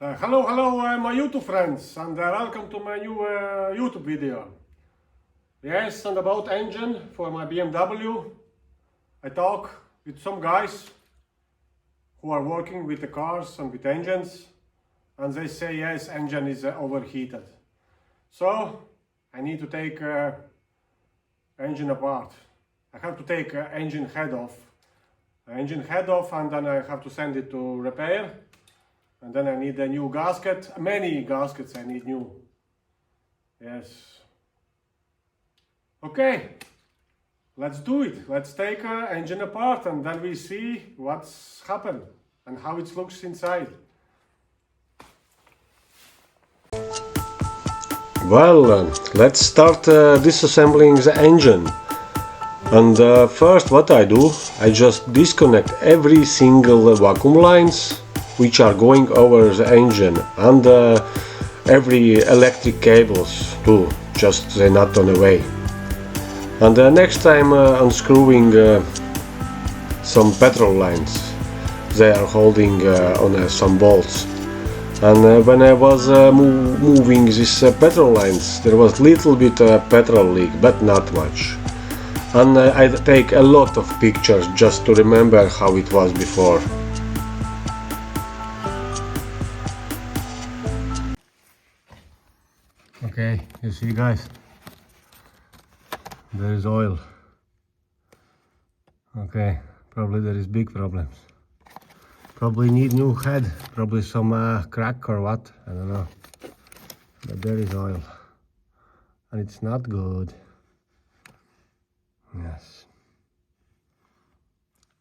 Hello, my YouTube friends, and welcome to my new YouTube video. Yes, and about engine for my BMW. I talk with some guys who are working with the cars and with engines, and they say yes, engine is overheated. So I need to take engine apart. I have to take engine head off, and then I have to send it to repair. And then I need a new gasket. Many gaskets I need new. Yes. Okay. Let's do it. Let's take engine apart and then we see what's happened and how it looks inside. Well, let's start disassembling the engine. And first what I do, I just disconnect every single vacuum lines which are going over the engine, and every electric cables too, just they're not on the way. And next time unscrewing some petrol lines, they are holding on some bolts. And when I was moving these petrol lines, there was little bit petrol leak, but not much. And I take a lot of pictures just to remember how it was before. Okay, you see guys, there is oil. Okay, probably there is big problems. Probably need new head, probably some crack or what, I don't know. But there is oil. And it's not good. Yes.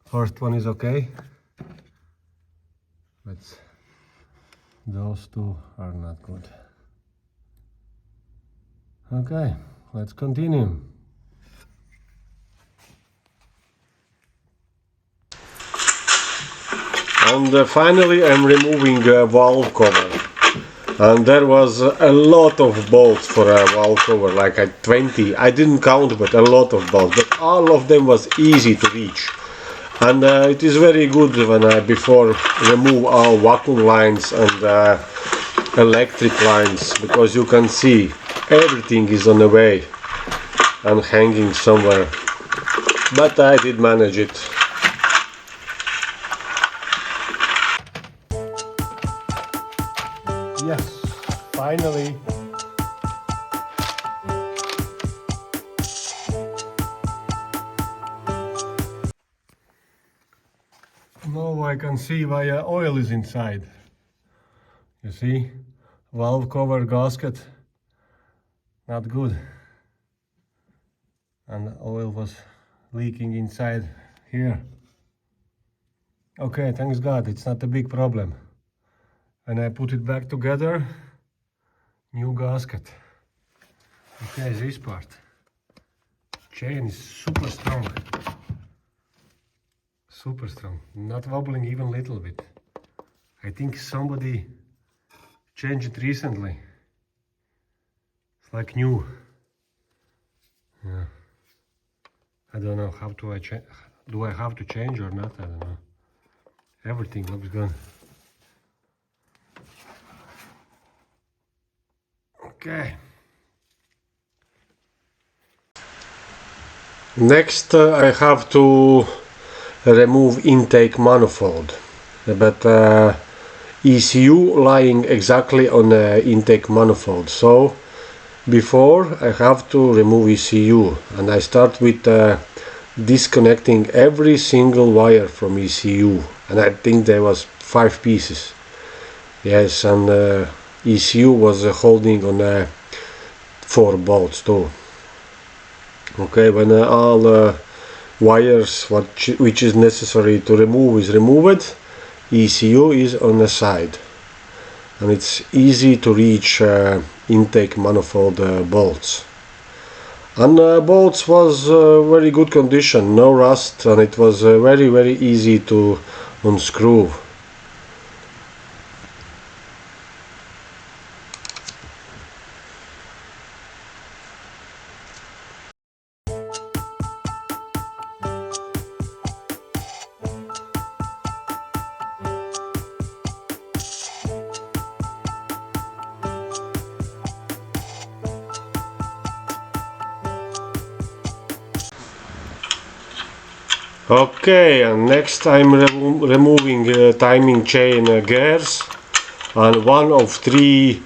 First one is okay. But those two are not good. Okay, let's continue. And finally I'm removing a valve cover. And there was a lot of bolts for a valve cover, like 20. I didn't count, but a lot of bolts. But all of them was easy to reach. And it is very good when I before remove all vacuum lines and electric lines, because you can see everything is on the way and hanging somewhere. But I did manage it. Yes, finally. Now I can see why oil is inside. You see, valve cover gasket, not good. And oil was leaking inside here. Okay, thanks God, it's not a big problem. And I put it back together, new gasket. Okay, this part. Chain is super strong. Super strong, not wobbling even a little bit. I think somebody changed it recently. It's like new. Yeah. I don't know how to do I have to change or not, I don't know. Everything looks good. Okay. Next I have to remove intake manifold, but ECU lying exactly on the intake manifold. So before I have to remove ECU, and I start with disconnecting every single wire from ECU, and I think there was 5 pieces. Yes, and ECU was holding on 4 bolts too. Okay, when all wires which is necessary to remove is removed, ECU is on the side, and it's easy to reach intake manifold bolts. And bolts was very good condition, no rust, and it was very easy to unscrew. Okay, and next I'm removing timing chain gears and one of 3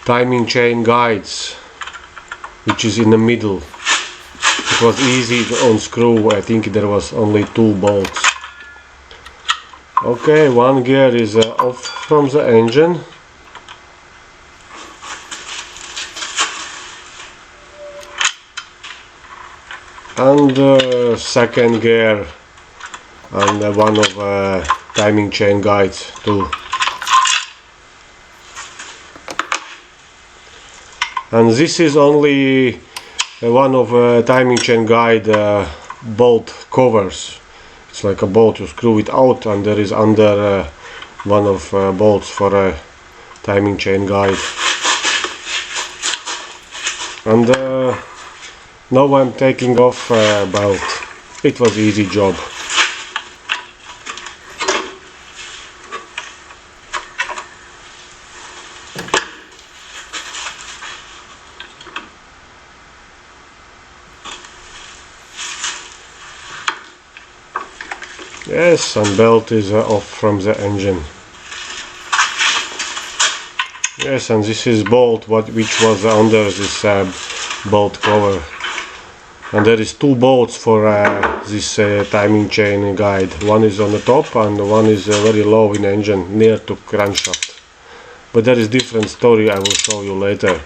timing chain guides, which is in the middle. It was easy to unscrew. I think there was only 2 bolts. Okay, one gear is off from the engine. And second gear and one of timing chain guides too. And this is only one of timing chain guide bolt covers. It's like a bolt, you screw it out and there is under one of bolts for a timing chain guide. And now I'm taking off belt. It was easy job. Yes, and belt is off from the engine. Yes, and this is bolt which was under this bolt cover. And there is 2 bolts for this timing chain guide. One is on the top and one is very low in engine, near to crankshaft. But there is different story, I will show you later.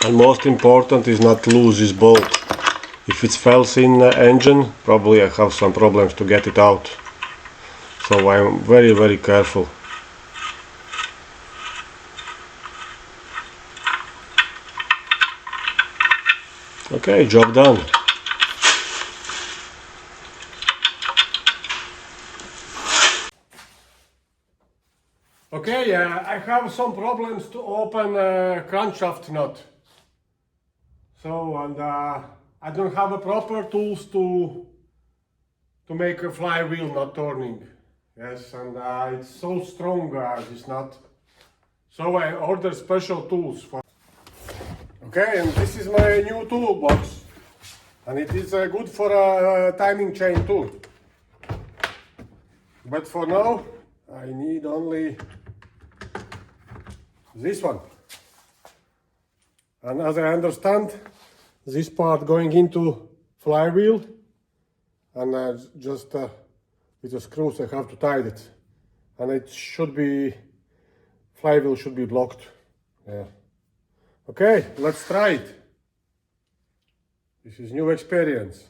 And most important is not lose this bolt. If it falls in the engine, probably I have some problems to get it out. So I'm very careful. Okay, job done. Okay, I have some problems to open crankshaft nut. So, and I don't have a proper tools to make a flywheel not turning. Yes, and it's so strong, this nut. So I ordered special tools for. Okay, and this is my new toolbox, and it is good for a timing chain too. But for now, I need only this one. And as I understand, this part going into flywheel, and just with the screws I have to tighten it, and it should be, flywheel should be blocked. Yeah. Okay, let's try it. This is new experience.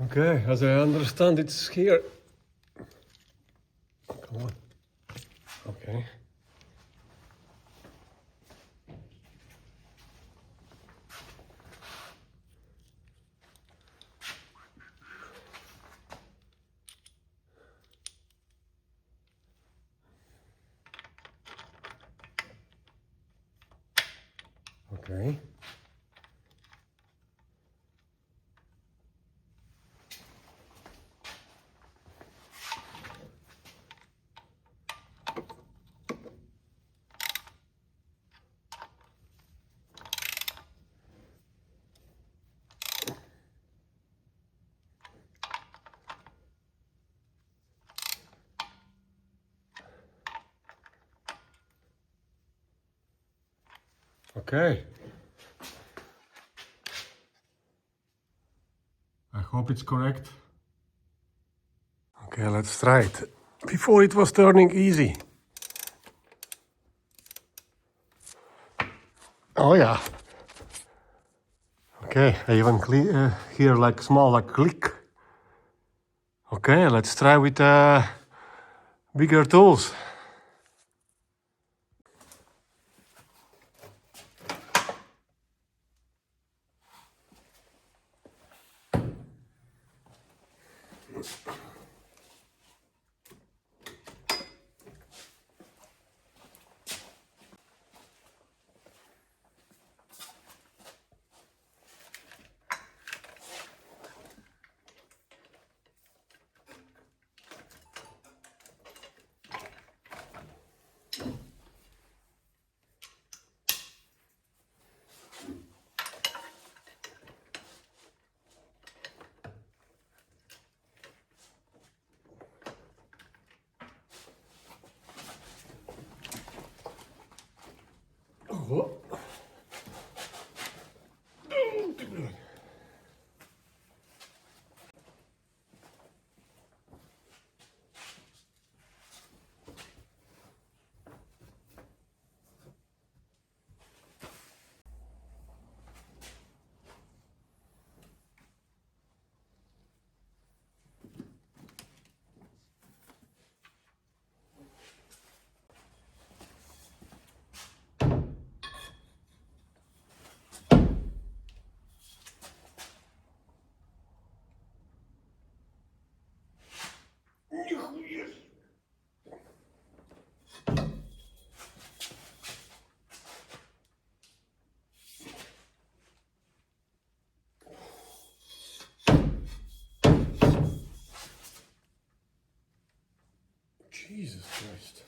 Okay, as I understand, it's here. Come on. Okay. Okay. Okay. I hope it's correct. Okay, let's try it. Before it was turning easy. Oh yeah. Okay, I even hear like small like click. Okay, let's try with bigger tools. Jesus Christ.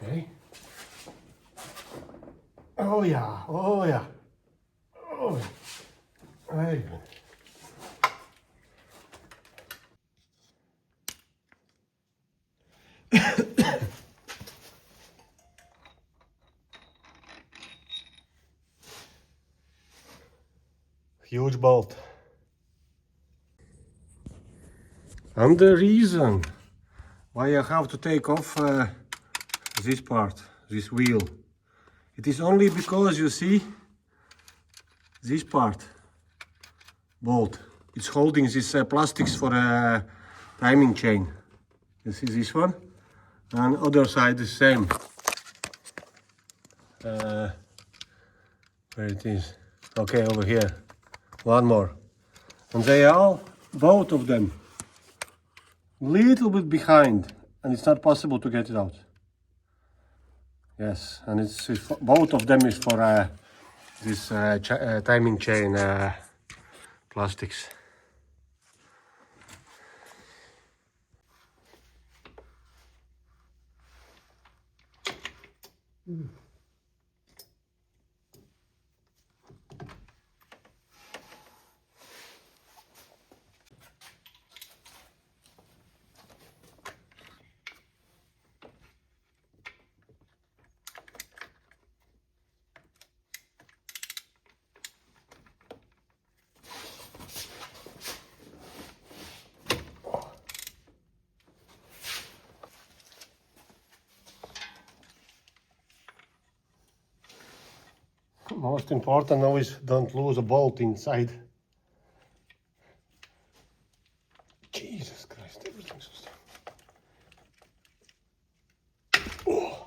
Okay. Oh yeah, oh yeah. Oh yeah. Very good. Huge bolt. And the reason why I have to take off this part, this wheel, it is only because you see this part, bolt, it's holding this plastics for a timing chain. You see this one? And other side is same. Where it is? Okay, over here. One more. And they are, both of them, little bit behind, and it's not possible to get it out. Yes, and it's both of them is for this timing chain plastics. Most important now is don't lose a bolt inside. Jesus Christ, everything's so strong. Oh.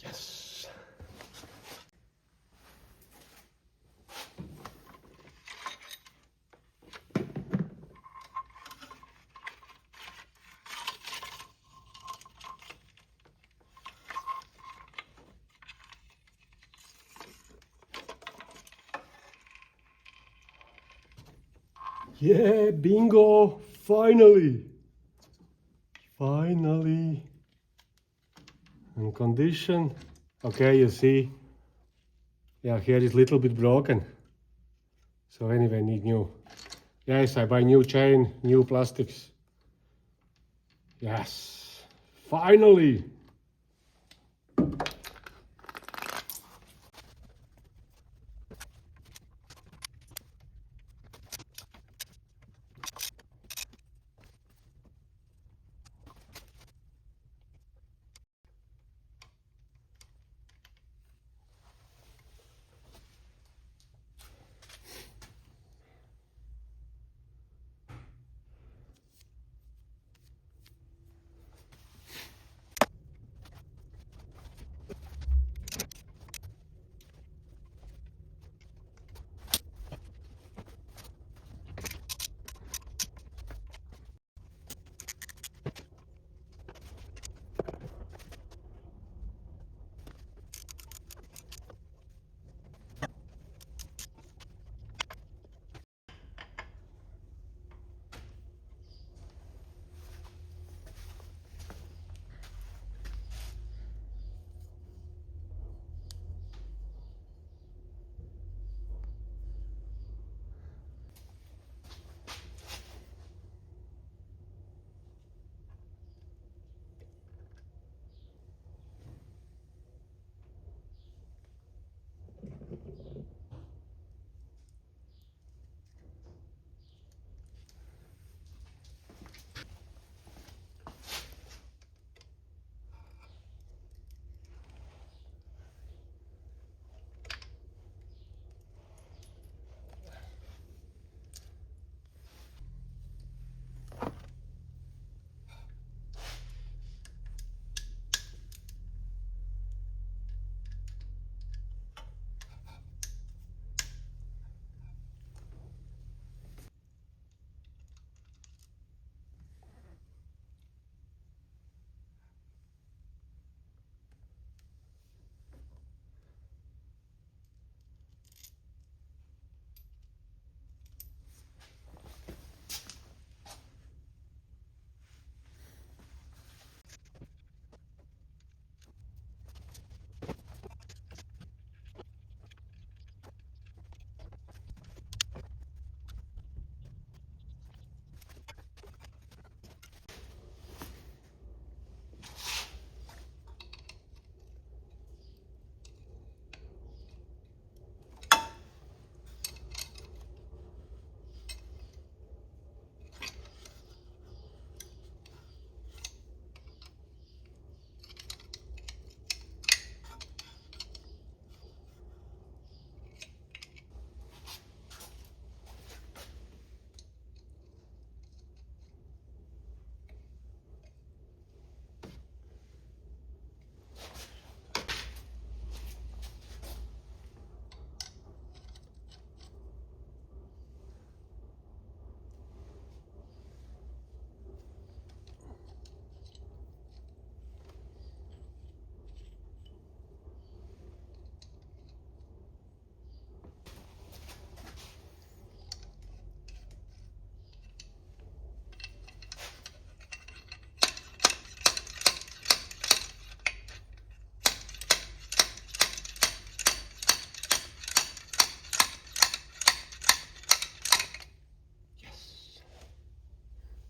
Yes. Yeah, bingo, finally. Finally. And condition, okay, you see, yeah, here is little bit broken. So anyway, need new. Yes, I buy new chain, new plastics. Yes, finally.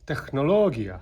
Technologia.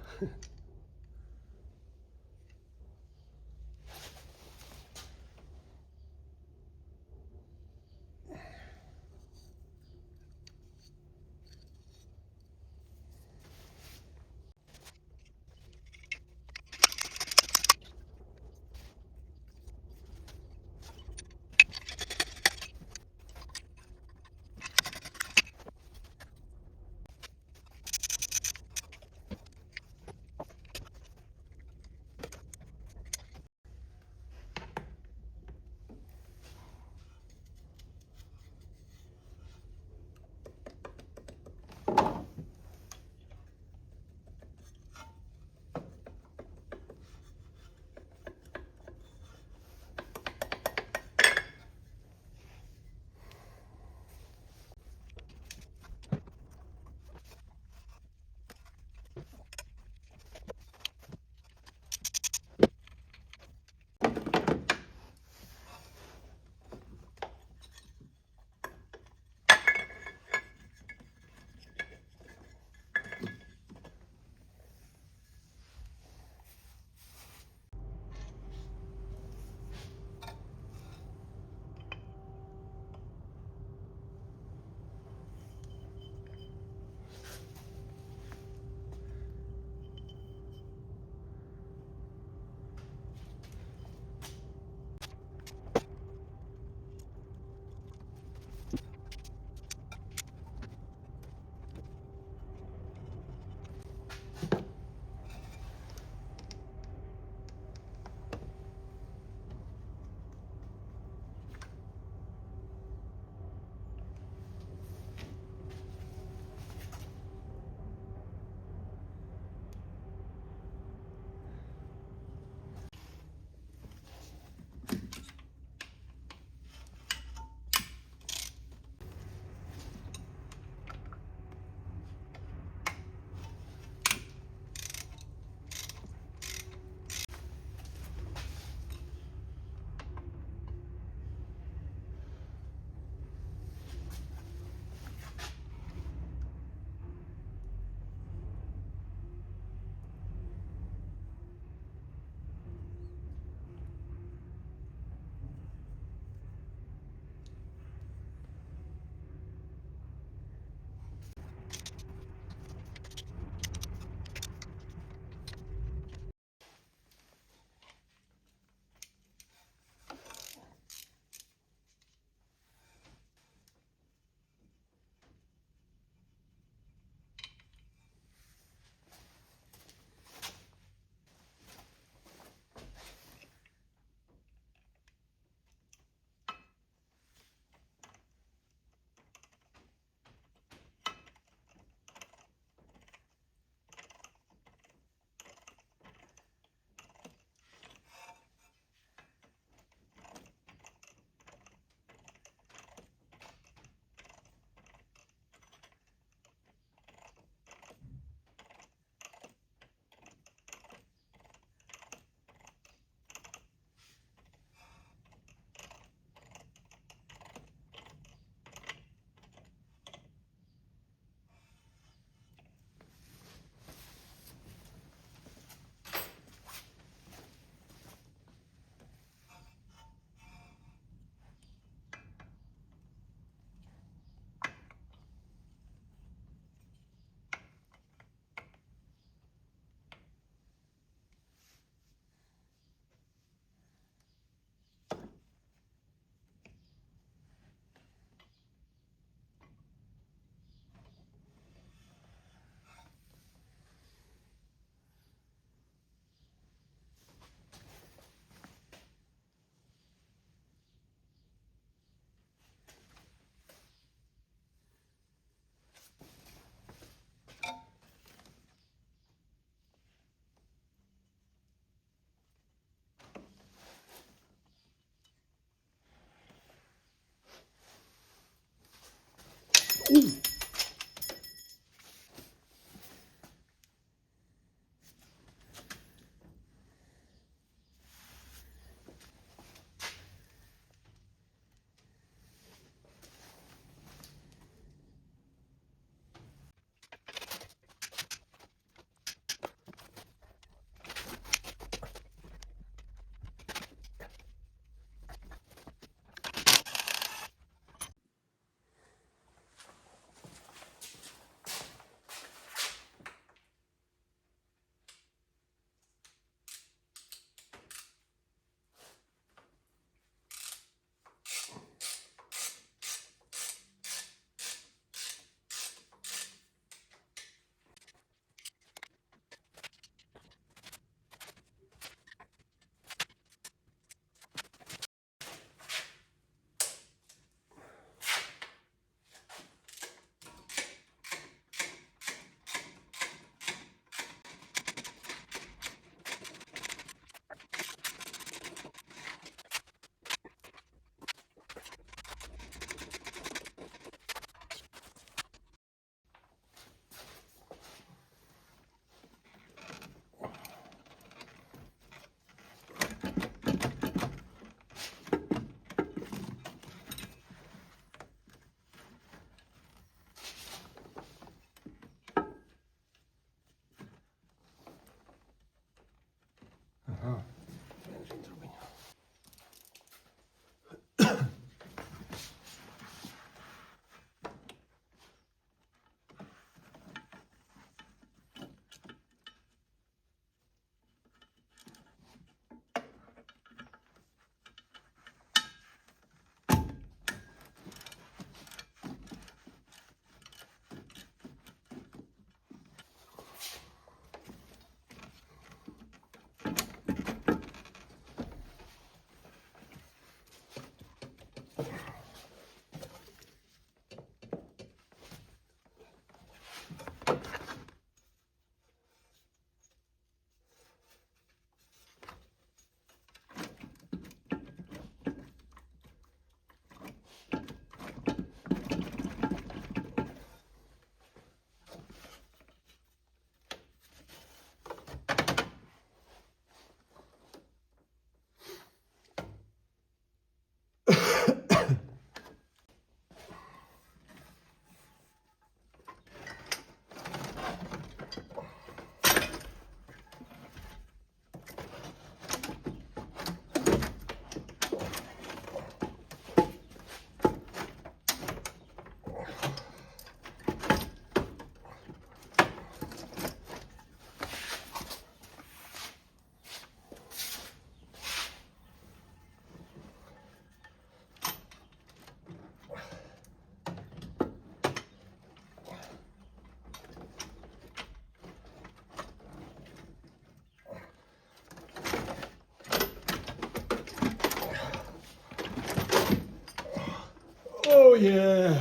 yeah.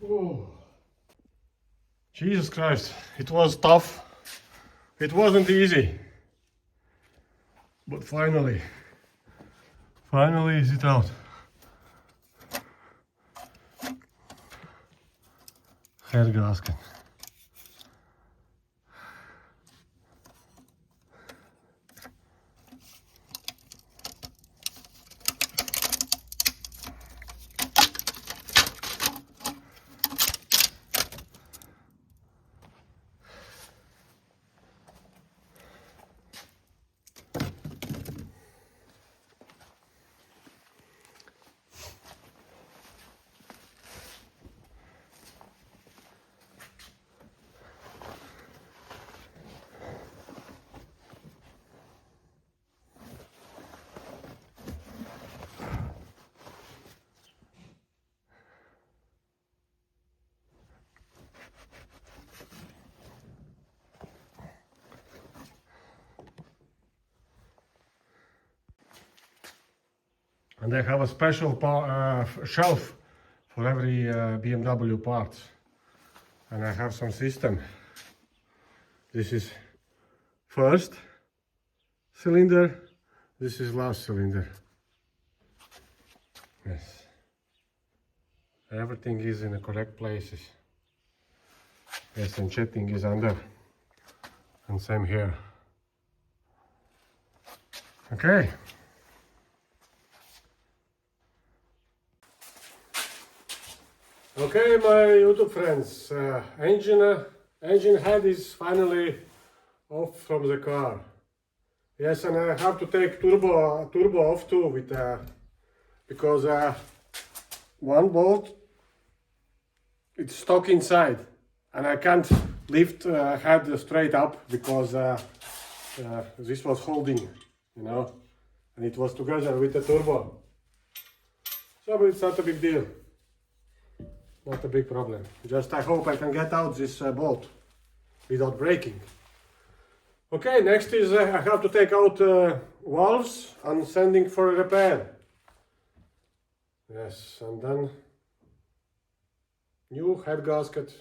Oh. Jesus Christ, it was tough. It wasn't easy. But finally is it out. Head gasket. And they have a special shelf for every BMW parts. And I have some system. This is first cylinder, this is last cylinder. Yes. Everything is in the correct places. Yes, and jetting is under. And same here. Okay. Okay, my YouTube friends, engine head is finally off from the car. Yes, and I have to take turbo off too with because one bolt it's stuck inside, and I can't lift head straight up because this was holding, you know, and it was together with the turbo. So but it's not a big deal. Not a big problem. Just I hope I can get out this bolt without breaking. Okay, next is I have to take out valves and sending for a repair. Yes, and then new head gasket.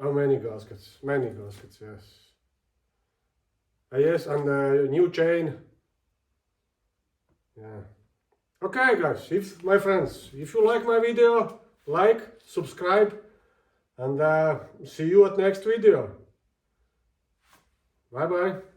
How many gaskets? Many gaskets, yes. Yes, and new chain. Yeah. Okay, guys, my friends, if you like my video, like, subscribe, and see you at next video. Bye bye.